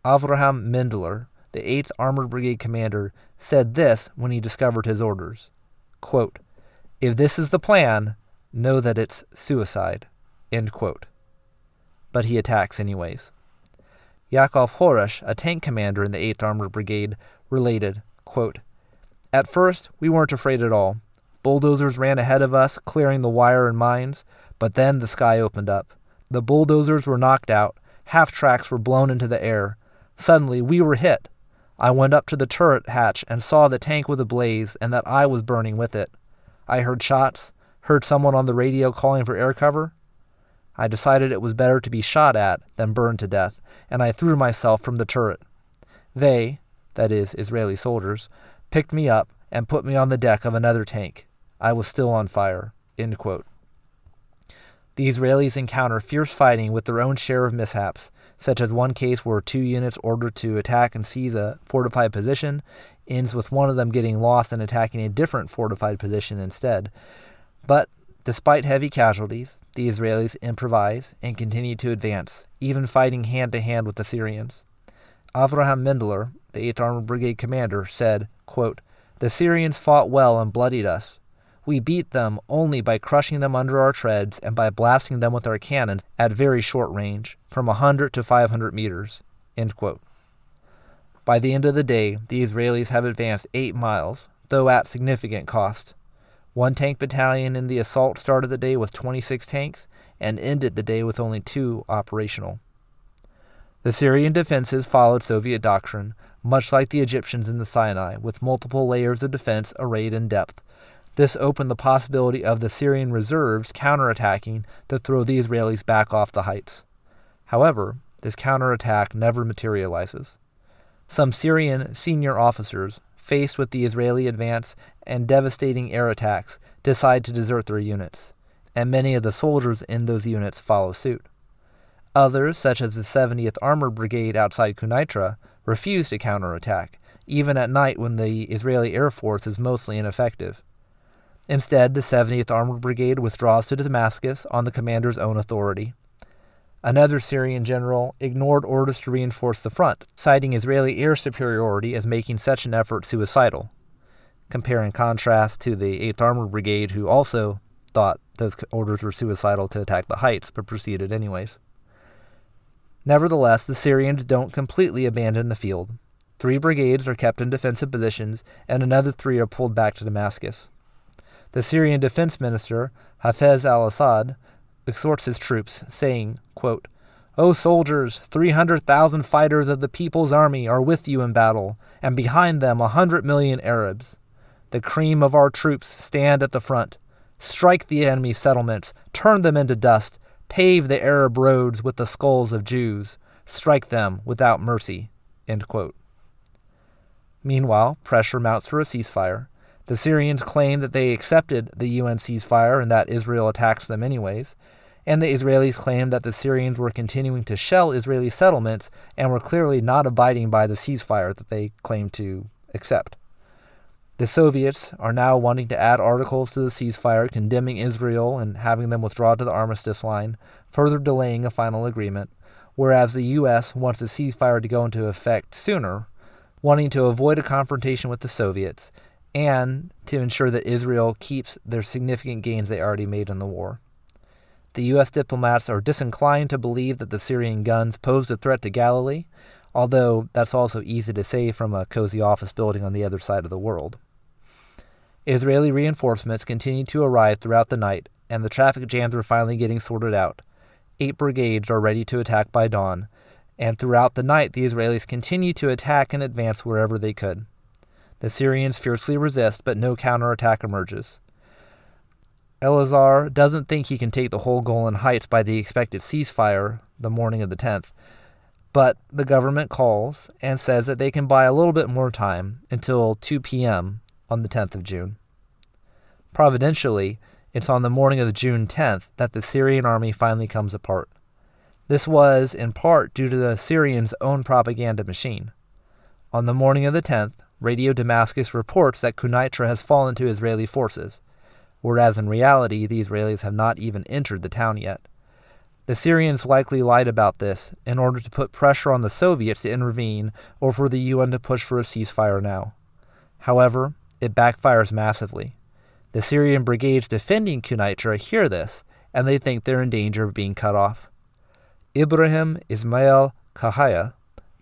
Avraham Mendler, the 8th Armored Brigade commander, said this when he discovered his orders. Quote, "If this is the plan, know that it's suicide." End quote. But he attacks anyways. Yaakov Horesh, a tank commander in the 8th Armored Brigade, related, quote, "At first, we weren't afraid at all. Bulldozers ran ahead of us, clearing the wire and mines, but then the sky opened up. The bulldozers were knocked out, half-tracks were blown into the air. Suddenly, we were hit. I went up to the turret hatch and saw the tank was ablaze and that I was burning with it. I heard shots, heard someone on the radio calling for air cover. I decided it was better to be shot at than burned to death, and I threw myself from the turret. They, that is, Israeli soldiers, picked me up and put me on the deck of another tank. I was still on fire." End quote. The Israelis encounter fierce fighting with their own share of mishaps, such as one case where 2 units ordered to attack and seize a fortified position ends with one of them getting lost and attacking a different fortified position instead. But despite heavy casualties, the Israelis improvise and continue to advance, even fighting hand-to-hand with the Syrians. Avraham Mendler, the 8th Armored Brigade commander, said, quote, "The Syrians fought well and bloodied us. We beat them only by crushing them under our treads and by blasting them with our cannons at very short range, from 100 to 500 meters." End quote. By the end of the day, the Israelis have advanced 8 miles, though at significant cost. One tank battalion in the assault started the day with 26 tanks and ended the day with only 2 operational. The Syrian defenses followed Soviet doctrine, much like the Egyptians in the Sinai, with multiple layers of defense arrayed in depth. This opened the possibility of the Syrian reserves counterattacking to throw the Israelis back off the heights. However, this counterattack never materializes. Some Syrian senior officers, faced with the Israeli advance and devastating air attacks, decide to desert their units, and many of the soldiers in those units follow suit. Others, such as the 70th Armored Brigade outside Quneitra, refuse to counterattack, even at night when the Israeli Air Force is mostly ineffective. Instead, the 70th Armored Brigade withdraws to Damascus on the commander's own authority. Another Syrian general ignored orders to reinforce the front, citing Israeli air superiority as making such an effort suicidal. Compare and contrast to the 8th Armored Brigade, who also thought those orders were suicidal to attack the heights, but proceeded anyways. Nevertheless, the Syrians don't completely abandon the field. 3 brigades are kept in defensive positions, and another 3 are pulled back to Damascus. The Syrian defense minister, Hafez al-Assad, exhorts his troops, saying, quote, "O soldiers, 300,000 fighters of the People's Army are with you in battle, and behind them 100 million Arabs. The cream of our troops stand at the front. Strike the enemy settlements, turn them into dust, pave the Arab roads with the skulls of Jews. Strike them without mercy." End quote. Meanwhile, pressure mounts for a ceasefire. The Syrians claim that they accepted the UN ceasefire and that Israel attacks them anyways, and the Israelis claim that the Syrians were continuing to shell Israeli settlements and were clearly not abiding by the ceasefire that they claimed to accept. The Soviets are now wanting to add articles to the ceasefire condemning Israel and having them withdraw to the armistice line, further delaying a final agreement, whereas the U.S. wants the ceasefire to go into effect sooner, wanting to avoid a confrontation with the Soviets and to ensure that Israel keeps their significant gains they already made in the war. The U.S. diplomats are disinclined to believe that the Syrian guns posed a threat to Galilee, although that's also easy to say from a cozy office building on the other side of the world. Israeli reinforcements continue to arrive throughout the night, and the traffic jams are finally getting sorted out. 8 brigades are ready to attack by dawn, and throughout the night the Israelis continue to attack and advance wherever they could. The Syrians fiercely resist, but no counterattack emerges. Elazar doesn't think he can take the whole Golan Heights by the expected ceasefire the morning of the 10th, but the government calls and says that they can buy a little bit more time until 2 p.m. on the 10th of June. Providentially, it's on the morning of June 10th that the Syrian army finally comes apart. This was, in part, due to the Syrians' own propaganda machine. On the morning of the 10th, Radio Damascus reports that Quneitra has fallen to Israeli forces, whereas in reality the Israelis have not even entered the town yet. The Syrians likely lied about this in order to put pressure on the Soviets to intervene or for the UN to push for a ceasefire now. However, it backfires massively. The Syrian brigades defending Quneitra hear this, and they think they're in danger of being cut off. Ibrahim Ismail Kahaya,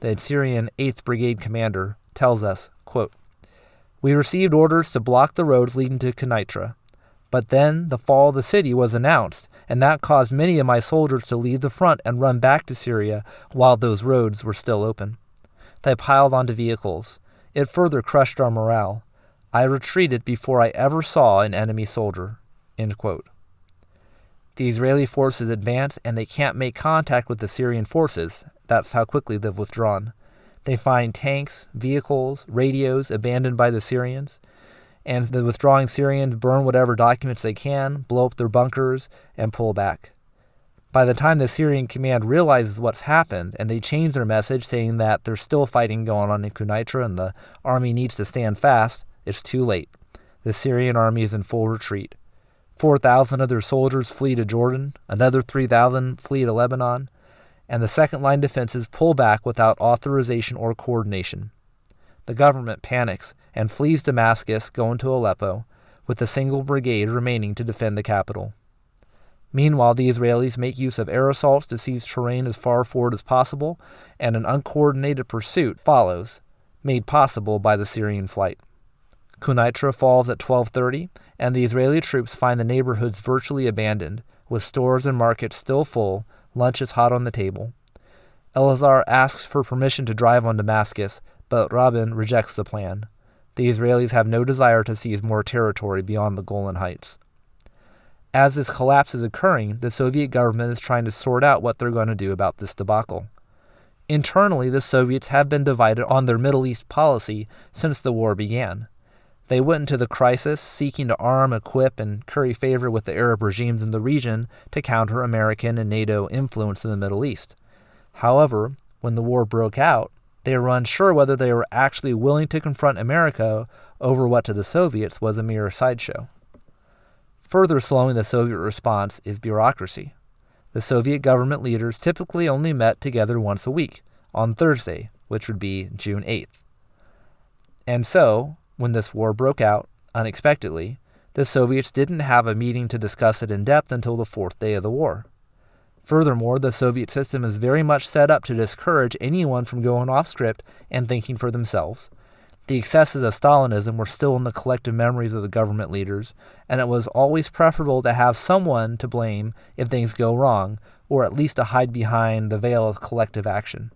the Syrian 8th Brigade commander, tells us, quote, "We received orders to block the roads leading to Quneitra, but then the fall of the city was announced, and that caused many of my soldiers to leave the front and run back to Syria while those roads were still open. They piled onto vehicles. It further crushed our morale. I retreated before I ever saw an enemy soldier." End quote. The Israeli forces advance, and they can't make contact with the Syrian forces. That's how quickly they've withdrawn. They find tanks, vehicles, radios abandoned by the Syrians, and the withdrawing Syrians burn whatever documents they can, blow up their bunkers, and pull back. By the time the Syrian command realizes what's happened, and they change their message saying that there's still fighting going on in Quneitra and the army needs to stand fast, it's too late. The Syrian army is in full retreat. 4,000 of their soldiers flee to Jordan, another 3,000 flee to Lebanon, and the second-line defenses pull back without authorization or coordination. The government panics and flees Damascus, going to Aleppo, with a single brigade remaining to defend the capital. Meanwhile, the Israelis make use of air assaults to seize terrain as far forward as possible, and an uncoordinated pursuit follows, made possible by the Syrian flight. Quneitra falls at 12:30, and the Israeli troops find the neighborhoods virtually abandoned, with stores and markets still full, lunch is hot on the table. Elazar asks for permission to drive on Damascus, but Rabin rejects the plan. The Israelis have no desire to seize more territory beyond the Golan Heights. As this collapse is occurring, the Soviet government is trying to sort out what they're going to do about this debacle. Internally, the Soviets have been divided on their Middle East policy since the war began. They went into the crisis seeking to arm, equip, and curry favor with the Arab regimes in the region to counter American and NATO influence in the Middle East. However, when the war broke out, they were unsure whether they were actually willing to confront America over what to the Soviets was a mere sideshow. Further slowing the Soviet response is bureaucracy. The Soviet government leaders typically only met together once a week, on Thursday, which would be June 8th. And so, when this war broke out, unexpectedly, the Soviets didn't have a meeting to discuss it in depth until the 4th day of the war. Furthermore, the Soviet system is very much set up to discourage anyone from going off script and thinking for themselves. The excesses of Stalinism were still in the collective memories of the government leaders, and it was always preferable to have someone to blame if things go wrong, or at least to hide behind the veil of collective action.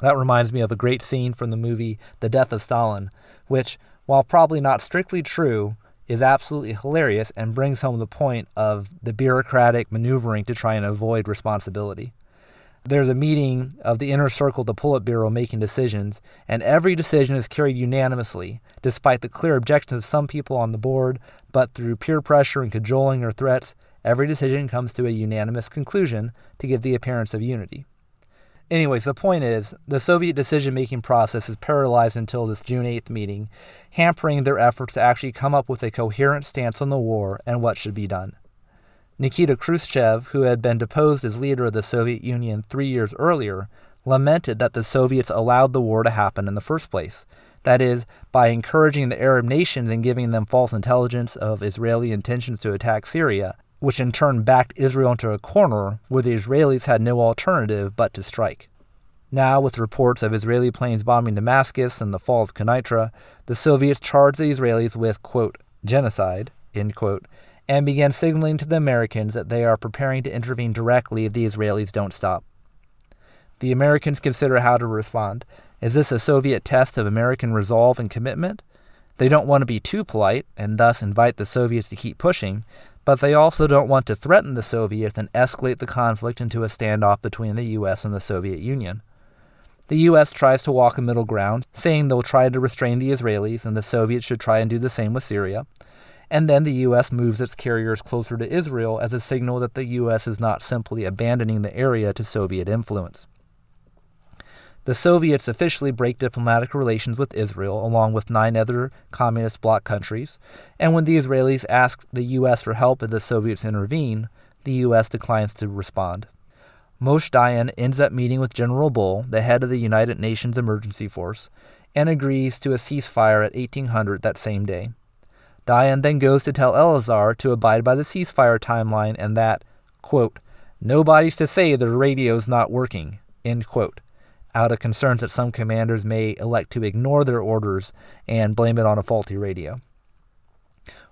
That reminds me of a great scene from the movie The Death of Stalin, which, while probably not strictly true, is absolutely hilarious and brings home the point of the bureaucratic maneuvering to try and avoid responsibility. There's a meeting of the inner circle of the Politburo making decisions, and every decision is carried unanimously, despite the clear objections of some people on the board, but through peer pressure and cajoling or threats, every decision comes to a unanimous conclusion to give the appearance of unity. Anyways, the point is, the Soviet decision-making process is paralyzed until this June 8th meeting, hampering their efforts to actually come up with a coherent stance on the war and what should be done. Nikita Khrushchev, who had been deposed as leader of the Soviet Union 3 years earlier, lamented that the Soviets allowed the war to happen in the first place. That is, by encouraging the Arab nations and giving them false intelligence of Israeli intentions to attack Syria, which in turn backed Israel into a corner where the Israelis had no alternative but to strike. Now, with reports of Israeli planes bombing Damascus and the fall of Quneitra, the Soviets charged the Israelis with, quote, genocide, end quote, and began signaling to the Americans that they are preparing to intervene directly if the Israelis don't stop. The Americans consider how to respond. Is this a Soviet test of American resolve and commitment? They don't want to be too polite and thus invite the Soviets to keep pushing, but they also don't want to threaten the Soviets and escalate the conflict into a standoff between the U.S. and the Soviet Union. The U.S. tries to walk a middle ground, saying they'll try to restrain the Israelis and the Soviets should try and do the same with Syria. And then the U.S. moves its carriers closer to Israel as a signal that the U.S. is not simply abandoning the area to Soviet influence. The Soviets officially break diplomatic relations with Israel along with 9 other communist bloc countries, and when the Israelis ask the U.S. for help if the Soviets intervene, the U.S. declines to respond. Moshe Dayan ends up meeting with General Bull, the head of the United Nations Emergency Force, and agrees to a ceasefire at 1800 that same day. Dayan then goes to tell Elazar to abide by the ceasefire timeline and that, quote, nobody's to say the radio's not working, end quote, out of concerns that some commanders may elect to ignore their orders and blame it on a faulty radio.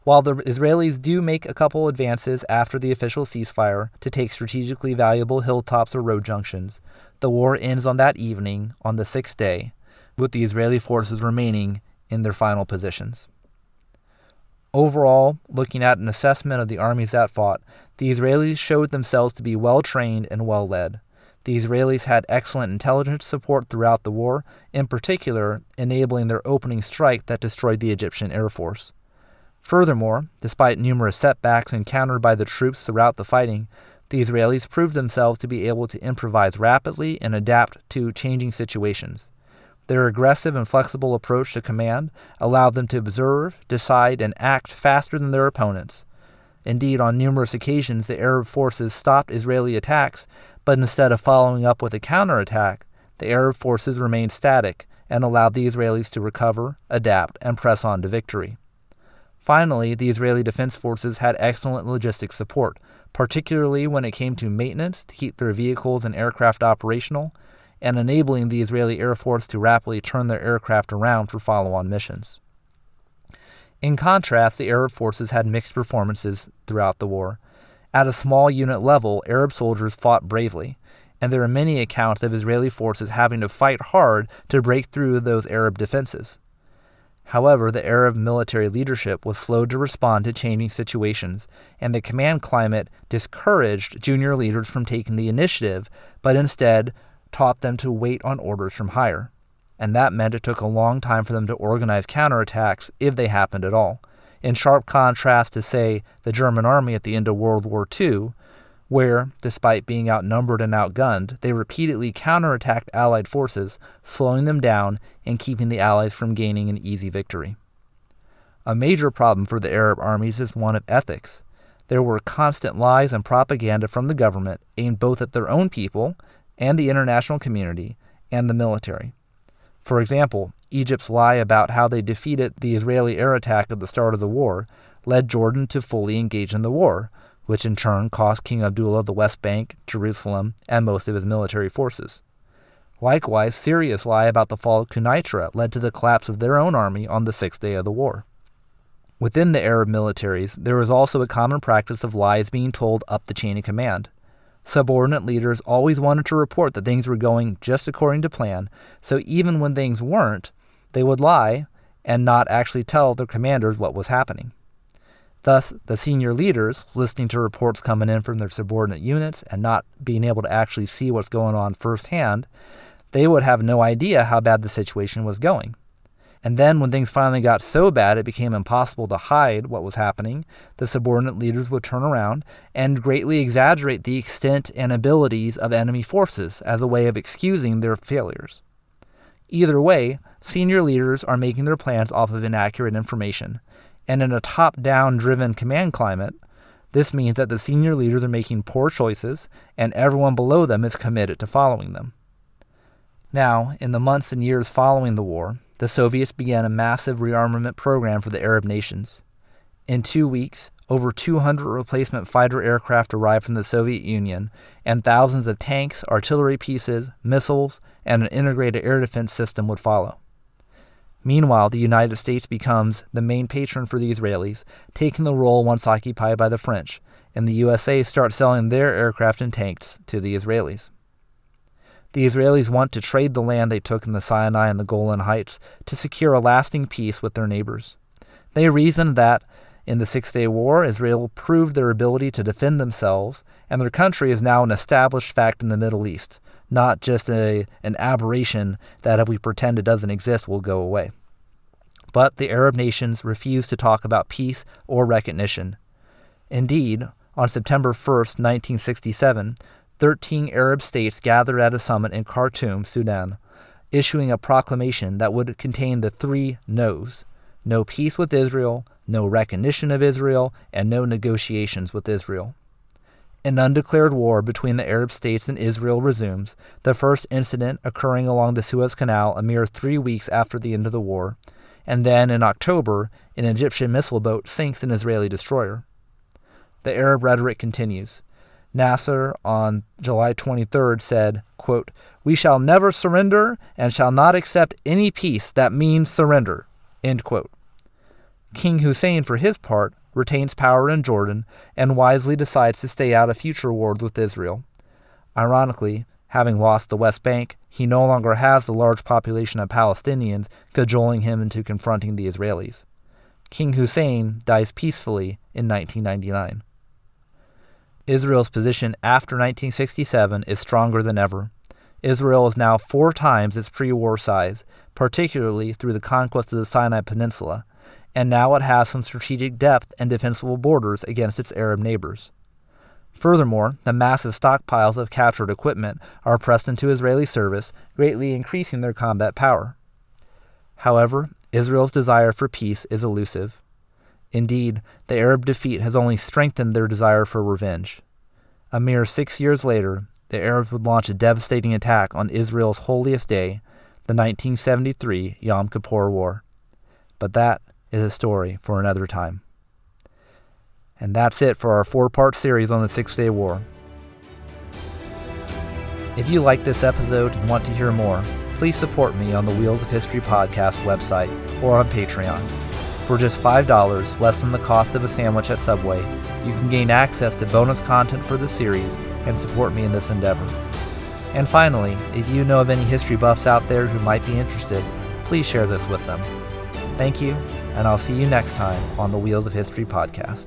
While the Israelis do make a couple advances after the official ceasefire to take strategically valuable hilltops or road junctions, the war ends on that evening, on the 6th day, with the Israeli forces remaining in their final positions. Overall, looking at an assessment of the armies that fought, the Israelis showed themselves to be well-trained and well-led. The Israelis had excellent intelligence support throughout the war, in particular enabling their opening strike that destroyed the Egyptian Air Force. Furthermore, despite numerous setbacks encountered by the troops throughout the fighting, the Israelis proved themselves to be able to improvise rapidly and adapt to changing situations. Their aggressive and flexible approach to command allowed them to observe, decide, and act faster than their opponents. Indeed, on numerous occasions, the Arab forces stopped Israeli attacks, but instead of following up with a counterattack, the Arab forces remained static and allowed the Israelis to recover, adapt, and press on to victory. Finally, the Israeli Defense Forces had excellent logistic support, particularly when it came to maintenance to keep their vehicles and aircraft operational, and enabling the Israeli Air Force to rapidly turn their aircraft around for follow-on missions. In contrast, the Arab forces had mixed performances throughout the war. At a small unit level, Arab soldiers fought bravely, and there are many accounts of Israeli forces having to fight hard to break through those Arab defenses. However, the Arab military leadership was slow to respond to changing situations, and the command climate discouraged junior leaders from taking the initiative, but instead taught them to wait on orders from higher, and that meant it took a long time for them to organize counterattacks if they happened at all, in sharp contrast to, say, the German army at the end of World War II, where, despite being outnumbered and outgunned, they repeatedly counterattacked Allied forces, slowing them down and keeping the Allies from gaining an easy victory. A major problem for the Arab armies is one of ethics. There were constant lies and propaganda from the government aimed both at their own people and the international community, and the military. For example, Egypt's lie about how they defeated the Israeli air attack at the start of the war led Jordan to fully engage in the war, which in turn cost King Abdullah the West Bank, Jerusalem, and most of his military forces. Likewise, Syria's lie about the fall of Quneitra led to the collapse of their own army on the 6th day of the war. Within the Arab militaries, there was also a common practice of lies being told up the chain of command. Subordinate leaders always wanted to report that things were going just according to plan, so even when things weren't, they would lie and not actually tell their commanders what was happening. Thus, the senior leaders, listening to reports coming in from their subordinate units and not being able to actually see what's going on firsthand, they would have no idea how bad the situation was going. And then when things finally got so bad it became impossible to hide what was happening, the subordinate leaders would turn around and greatly exaggerate the extent and abilities of enemy forces as a way of excusing their failures. Either way, senior leaders are making their plans off of inaccurate information. And in a top-down driven command climate, this means that the senior leaders are making poor choices and everyone below them is committed to following them. Now, in the months and years following the war, the Soviets began a massive rearmament program for the Arab nations. In 2 weeks, over 200 replacement fighter aircraft arrived from the Soviet Union, and thousands of tanks, artillery pieces, missiles, and an integrated air defense system would follow. Meanwhile, the United States becomes the main patron for the Israelis, taking the role once occupied by the French, and the USA starts selling their aircraft and tanks to the Israelis. The Israelis want to trade the land they took in the Sinai and the Golan Heights to secure a lasting peace with their neighbors. They reasoned that, in the Six-Day War, Israel proved their ability to defend themselves, and their country is now an established fact in the Middle East, not just an aberration that if we pretend it doesn't exist will go away. But the Arab nations refused to talk about peace or recognition. Indeed, on September 1st, 1967, 13 Arab states gathered at a summit in Khartoum, Sudan, issuing a proclamation that would contain the 3 no's: no peace with Israel, no recognition of Israel, and no negotiations with Israel. An undeclared war between the Arab states and Israel resumes, the first incident occurring along the Suez Canal a mere 3 weeks after the end of the war, and then in October, an Egyptian missile boat sinks an Israeli destroyer. The Arab rhetoric continues. Nasser, on July 23rd, said, quote, "We shall never surrender and shall not accept any peace that means surrender," end quote. King Hussein, for his part, retains power in Jordan and wisely decides to stay out of future wars with Israel. Ironically, having lost the West Bank, he no longer has the large population of Palestinians cajoling him into confronting the Israelis. King Hussein dies peacefully in 1999. Israel's position after 1967 is stronger than ever. Israel is now 4 times its pre-war size, particularly through the conquest of the Sinai Peninsula, and now it has some strategic depth and defensible borders against its Arab neighbors. Furthermore, the massive stockpiles of captured equipment are pressed into Israeli service, greatly increasing their combat power. However, Israel's desire for peace is elusive. Indeed, the Arab defeat has only strengthened their desire for revenge. A mere 6 years later, the Arabs would launch a devastating attack on Israel's holiest day, the 1973 Yom Kippur War. But that is a story for another time. And that's it for our 4-part series on the Six-Day War. If you like this episode and want to hear more, please support me on the Wheels of History podcast website or on Patreon. For just $5, less than the cost of a sandwich at Subway, you can gain access to bonus content for the series and support me in this endeavor. And finally, if you know of any history buffs out there who might be interested, please share this with them. Thank you, and I'll see you next time on the Wheels of History podcast.